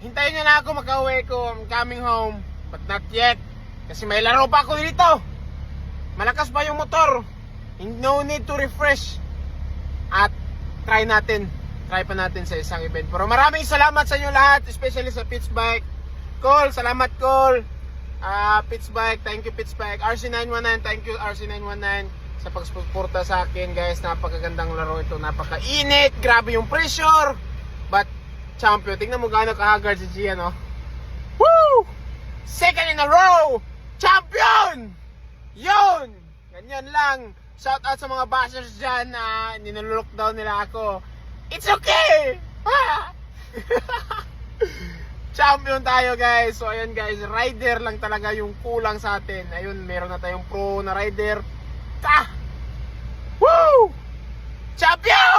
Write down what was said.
hintayin nyo na ako, makauwi ko. I'm coming home, but not yet. Kasi may laro pa ako dito. Malakas pa yung motor. No need to refresh. At try pa natin sa isang event. Pero maraming salamat sa inyo lahat, especially sa Pitch Bike. Cole, salamat Cole. Pitch Bike, thank you Pitch Bike. RC919, thank you RC919 sa pagsuporta sa akin, guys. Napakagandang laro ito, napakainit, grabe yung pressure. But champion, tingnan mo gaano kahagard si Gian, no? Woo! Second in a row! Champion! Yun! Ganyan lang. Shout out sa mga bashers dyan na ninullockdown nila ako. It's okay! Champion tayo, guys. So ayun guys, rider lang talaga yung kulang sa atin. Ayun, meron na tayong pro na rider. Woo! Champion!